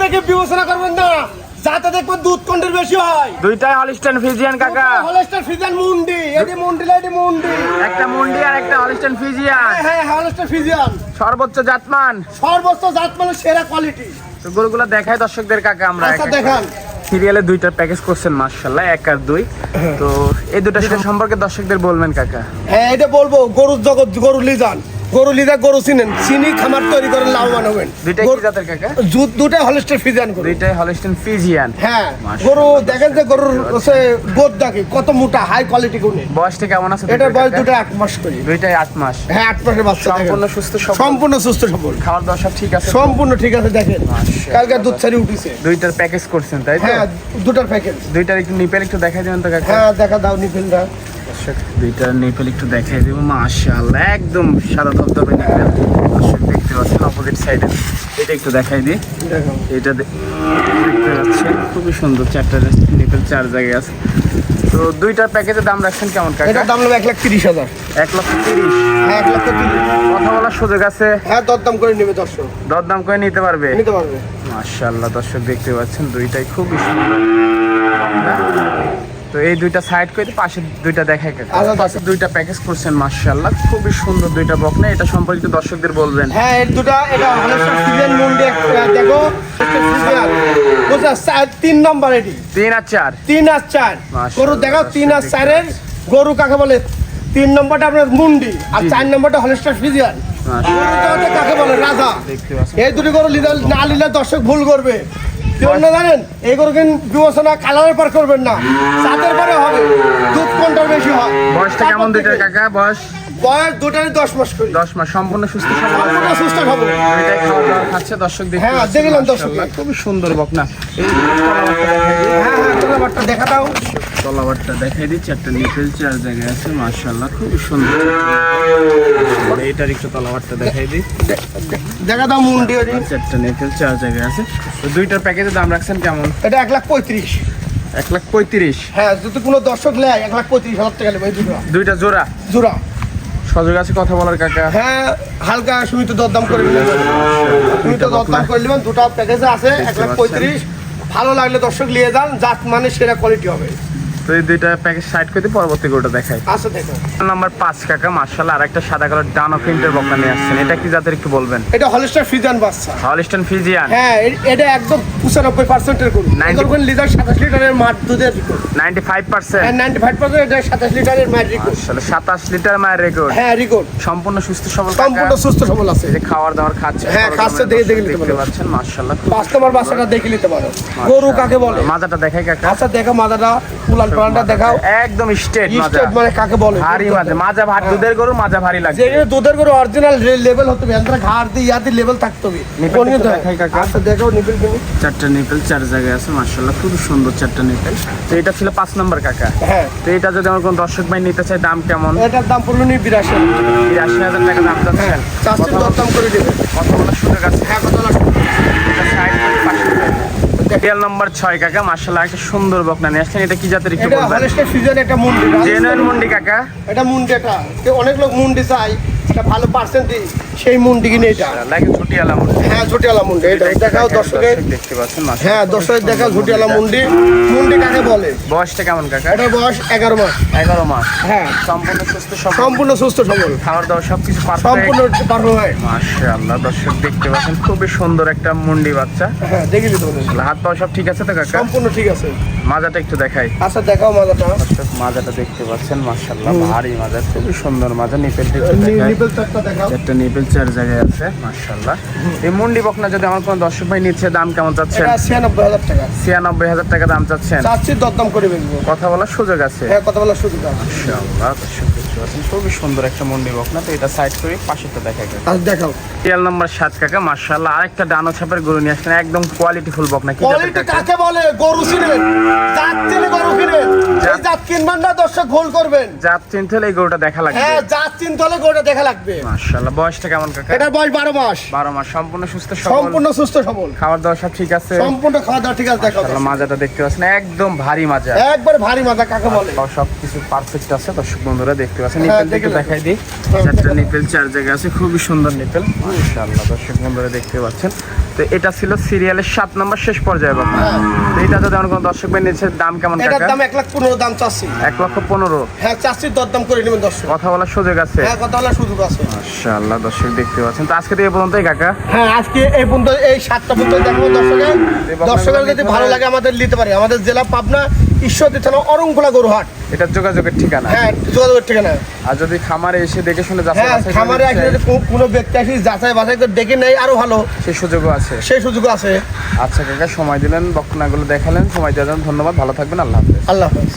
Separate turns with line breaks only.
দেখে বিবেচনা করবেন না, যাতে দেখবেন দুধ কোনটির বেশি হয়।
দুইটাই হলিস্টাইন ফ্রিজিয়ান কাকা।
হলিস্টাইন ফ্রিজিয়ান মুন্ডি, এটি মুন্ডি এটি মুন্ডি।
একটা মুন্ডি আর একটা হলিস্টাইন ফ্রিজিয়ান।
হ্যাঁ হলিস্টাইন ফ্রিজিয়ান
সর্বোচ্চ জাতমান,
সর্বোচ্চ জাতমানের সেরা কোয়ালিটি।
তো গরুগুলো দেখাই দর্শকদের কাকা আমরা।
আচ্ছা দেখান।
সিরিয়ালে দুইটার প্যাকেজ করছেন মাশাআল্লাহ, 1 আর 2। তো এই দুটো সম্পর্কে দর্শকদের বলবেন কাকা।
হ্যাঁ এটা বলবো, গরুর জগৎ, গরু লিজান, গরু লিজা, গরু চিনেন, চিনি খামার তৈরি করেন, লাভবান হবেন।
দুইটাই কি জাতের কাকা?
দুটাই হলিস্টাইন ফ্রিজিয়ান গরু।
দুইটাই হলিস্টাইন ফ্রিজিয়ান।
হ্যাঁ গরু দেখেন যে গরুর হচ্ছে গোদ দেখে কত মোটা, হাই কোয়ালিটি গরু।
বয়সটা কেমন আছে?
এটার বয়স দুটো 8 মাস করে।
দুইটাই 8 মাস।
হ্যাঁ 8 মাসের বাচ্চা।
সম্পূর্ণ সুস্থ সবল।
সম্পূর্ণ সুস্থ সবল।
খাওয়ার দাওয়া সব ঠিক আছে?
সম্পূর্ণ ঠিক আছে। দেখেন কালকে দুধ ছাড়ি উঠেছে।
দুইটার প্যাকেজ করছেন তাই তো?
হ্যাঁ দুটার প্যাকেজ।
দুইটার একটু নিপেল একটু দেখাই দিবেন তো কাকা।
হ্যাঁ দেখা দাও নিপেলটা।
দর্শক দুইটার নিপেল একটু দেখাই দেব। মাশাআল্লাহ একদম সাদা ধবধবে নিপেল। দর্শক দেখতে পাচ্ছেন অপোজিট সাইডে। এটা একটু দেখাই দিই।
দেখো
এটা দেখতে পাচ্ছেন খুবই সুন্দর, চারটা নিপেল 4 জায়গায় আছে। তো দুইটার প্যাকেজের দাম রাখছেন কেমন কাকা?
এটার দাম হলো 1,30,000।
1,30,000।
হ্যাঁ 1,30,000।
কথা বলার সুযোগ আছে?
হ্যাঁ দরদাম করে নেবে দর্শক।
দরদাম করে নিতে পারবে?
নিতে পারবে।
মাশাআল্লাহ দর্শক দেখতে পাচ্ছেন দুইটাই খুবই সুন্দর। তো এই দুইটা সাইড করে পাশে দুইটা দেখাই কাকা। পাশে দুইটা প্যাকেজ করছেন মাশাআল্লাহ, খুবই সুন্দর দুইটা বকনা। এটা সম্পর্কে দর্শকদের বলবেন।
হ্যাঁ এর দুটা, এটা হলিস্টাইন ফ্রিজিয়ান মুন্ডি। দেখো বুঝা 3 নাম্বার, এটি
3 আর 4।
3 আর 4 গরু দেখো। 3 আর 4 এর গরু কাকে বলে? 3 নম্বরটা আপনার মুন্ডি আর 4 নম্বরটা হলিস্টাইন ফ্রিজিয়ান। কাকে বলে? রাজা। এই দুটি গরু না নিলে দর্শক ভুল করবে। কি বললো জানেন? এই গরু কিন্তু বিবেচনা কালারের পর করবেন না, সাতের পরে হবে। দুধ কোনটার বেশি হয়?
বয়সটা কেমন দুইটার কাকা? বয়স
দুটারই 10 মাস করে।
10 মাস। সম্পূর্ণ সুস্থ সবল।
সম্পূর্ণ সুস্থ সবল।
দুইটাই খাওয়া দাওয়া খাচ্ছে দর্শক দেখতে
হ্যাঁ,
পাচ্ছেন
দেখলাম দর্শক।
মাশাআল্লাহ, খুবই সুন্দর বকনা। এই তলাবারটা দেখাই দিই।
হ্যাঁ তলাবারটা দেখা দাও।
তলাবারটা দেখাই দিচ্ছি। একটা নিপেল 4 জায়গায় আছে মাশাআল্লাহ, খুবই সুন্দর। এটার একটু তলাবারটা দেখাই দিই।
দেখা দাও মুন্ডি।
চারটা নিপেল 4 জায়গায় আছে। তো দুইটার প্যাকেজের দাম রাখছেন কেমন?
এটা 1,35,000।
1,35,000।
হ্যাঁ যদি কোনো দর্শক নেয় 1,35,000 টাকা নেবে।
দুইটা জোড়া
জোড়া।
সজগ আছে কথা বলার কাকা?
হ্যাঁ হালকা সীমিত দরদাম করে নেবেন। সীমিত দরদাম করে নেবেন। দুটো প্যাকেজে আছে 1,35,000। ভালো লাগলে দর্শক নিয়ে যান, জাত মানে সেরা কোয়ালিটি হবে।
তো এই দুইটা প্যাকেজ সাইড করে দিয়ে পরবর্তী গরুটা দেখাই।
আচ্ছা দেখো
নাম্বার 5 কাকা মাশাআল্লাহ, আরেকটা সাদা কালার ডানো প্রিন্টের বকনা নিয়ে আসছেন। এটা কি জাতের একটু বলবেন?
এটা হলিস্টাইন ফ্রিজিয়ান বাচ্চা।
Holstein Friesian.
হ্যাঁ এটা একদম 95% এর গরু।
90
লিটার 27 লিটারের মাঠ দুধের রেকর্ড।
95%।
হ্যাঁ 95% এটা 27 লিটারের মাঠ রেকর্ড।
আসলে 27 লিটার মায়ের রেকর্ড।
হ্যাঁ রেকর্ড।
সম্পূর্ণ সুস্থ সবল
সম্পূর্ণ সুস্থ সবল আছে।
এই যে খাওয়ার দাওয়ার খাচ্ছে।
হ্যাঁ খাচ্ছে, দেখে
দেখতে পাচ্ছেন মাশাআল্লাহ।
5 নম্বর বাচ্চাটা দেখে নিতে পারো। গরু কাকে বলে?
মাজাটা দেখাই কাকা।
আচ্ছা দেখো মাজাটা, উলান পালানটা দেখাও।
একদম স্ট্রেট মাজা।
স্ট্রেট মানে কাকে বলে?
ভারী মাজা। মাজা ভারী, দুধের গরু মাজা ভারী লাগে।
যে দুধের গরু অরিজিনাল লেভেল হতে হবে, এন্দ্রা ঘাড় দিয়ে ইয়াদি লেভেল থাকতে হবে।
নিপেল দেখাই কাকা।
আচ্ছা দেখো নিপেল কিনি।
4টা নিপেল 4 জায়গায় আছে মাশাআল্লাহ, খুব সুন্দর 4টা নিপেল। তো এটা ছিল 5 নম্বর কাকা।
হ্যাঁ
তো এটা যদি আমার কোন দর্শক ভাই নিতে চায় দাম কেমন?
এটার দাম পড়লো 82,000।
82,000 টাকা দাম যাচ্ছেন।
চাষের দরদাম করে দেবে।
কত বলার সুযোগ আছে?
হ্যাঁ কত লাখ।
এটা সাইড করে পাশে টেল নাম্বার 6 কাকা মাশাআল্লাহ, একটা সুন্দর বকনা নিয়ে আসছেন। এটা কি জাতের একটু
এটা
বলবেন?
হলিস্টাইন ফ্রিজিয়ান একটা মুন্ডি।
জেনুইন মুন্ডি কাকা।
এটা মুন্ডিটা অনেক লোক মুন্ডি চাই, এটা ভালো পার্সেন্টেজ, সেই মুন্ডি কিনে এটা।
লাগে ঝুটিয়ালা মুন্ডি।
হ্যাঁ ঝুটিয়ালা মুন্ডি। এটা দেখাও দর্শকের।
দেখতে পাচ্ছেন মাশাআল্লাহ।
হ্যাঁ দর্শকের দেখাও ঝুটিয়ালা মুন্ডি। মুন্ডি কাকে বলে?
বয়সটা কেমন কাকা?
এটার বয়স 11 মাস।
11 মাস।
হ্যাঁ
সম্পূর্ণ সুস্থ সবল।
সম্পূর্ণ সুস্থ সবল।
খাওয়ার দাওয়া সবকিছু পারফেক্ট।
সম্পূর্ণ পারফেক্ট।
মাশাআল্লাহ দর্শক দেখতে পাচ্ছেন খুবই সুন্দর একটা মুন্ডি বাচ্চা।
হ্যাঁ দেখি তো
হাত পা সব ঠিক আছে তো কাকা?
সম্পূর্ণ ঠিক আছে।
মাজাটা একটু দেখাই।
আচ্ছা দেখাও মাজাটা।
দর্শক মাজাটা দেখতে পাচ্ছেন মাশাআল্লাহ, ভারী মাজা, খুবই সুন্দর মাজা। নিপেলটা একটু দেখাই।
নিপেল চারটা দেখাও।
একটা নিপেল 4 জায়গায় আছে মাশাআল্লাহ। এই মুন্ডি বকনা যদি আমার কোন দর্শক ভাই নিচ্ছে দাম কেমন চাচ্ছেন?
এটা 96,000 টাকা।
96,000 টাকা দাম চাচ্ছেন।
চাচ্ছি দরদাম করে বেচবো।
কথা বলার সুযোগ আছে?
হ্যাঁ কথা বলার সুযোগ আছে।
মাশাআল্লাহ দর্শক দেখতে পাচ্ছেন খুবই সুন্দর একটা মুন্ডি বকনা। তো এটা সাইড করে পাশেরটা দেখাই।
আচ্ছা দেখাও।
টেল নাম্বার 7 কাকা মাশাআল্লাহ, আরেকটা ডানো ছাপের গরু নিয়ে আসছেন। একদম কোয়ালিটি ফুল বকনা। কি জাতের
কোয়ালিটি
কাকা?
কাকে বলে? গরু চিনেন, জাত চিনে গরু কিনেন। এই জাত কিনবেন না দর্শক ভুল করবেন।
জাত চিনতে হলে এই গরুটা দেখা লাগবে।
হ্যাঁ জাত চিনতে হলে গরুটা দেখা লাগবে।
মাশাআল্লাহ বয়সটা কেমন কাকা?
এটার বয়স 12 মাস।
12 মাস। সম্পূর্ণ সুস্থ সবল।
সম্পূর্ণ সুস্থ সবল।
খাবার দাওয়া সব ঠিক আছে?
সম্পূর্ণ খাওয়া দাওয়া ঠিক আছে। দেখাও।
মাশাআল্লাহ মাজাটা দেখতে পাচ্ছেন একদম ভারী মাজা।
একবার ভারী মাথা কাকে বলে?
সবকিছু পারফেক্ট আছে দর্শক বন্ধুরা দেখতে পাচ্ছেন।
হ্যাঁ,
নিপেল একটু
দেখে
দেখাই দিই।
হ্যাঁ,
চারটা
দেখে
নিপেল চার জায়গায় আছে, খুবই সুন্দর নিপেল মাশাআল্লাহ। দর্শক বন্ধুরা দেখতে পাচ্ছেন। তো এটা ছিল সিরিয়ালের 7 নম্বর শেষ পর্যায়ে বাবা।
হ্যাঁ।
তো এটা যদি আমার কোনো দর্শক ভাই নিচ্ছে, দাম কেমন
এটার
কাকা?
দাম 1,15,000 দাম চাচ্ছি।
1,15,000।
হ্যাঁ চাচ্ছি, দরদাম করে নেবেন দর্শক।
কথা বলার সুযোগ আছে?
হ্যাঁ, কথা বলার সুযোগ আছে।
মাশাআল্লাহ দর্শক দেখতে পাচ্ছেন। তো আজকে তো এই পর্যন্তই কাকা।
হ্যাঁ, আজকে এই পর্যন্ত, এই 7টা পর্যন্ত দেখবো দর্শকের যদি ভালো লাগে আমাদের নিতে পারে। আমাদের জেলা পাবনা, ঈশ্বরদী থানা, অরংখোলা গরুহাট।
এটা যোগাযোগের ঠিকানা।
হ্যাঁ, যোগাযোগের ঠিকানা।
আর যদি খামারে এসে দেখে শুনে যাচাই
হ্যাঁ,
বাছাই করে
খামারে আসলে
নিতে চায়,
কোনো ব্যক্তি আসি যাচাই বাছাই করে ডেকে নেয় আরো ভালো,
সেই সুযোগও আছে।
সেই সুযোগ আছে।
আচ্ছা কাকা, সময় দিলেন, বকনাগুলো দেখালেন, সময় দেওয়ার জন্য ধন্যবাদ। ভালো থাকবেন, আল্লাহ হাফেজ।
আল্লাহ হাফেজ।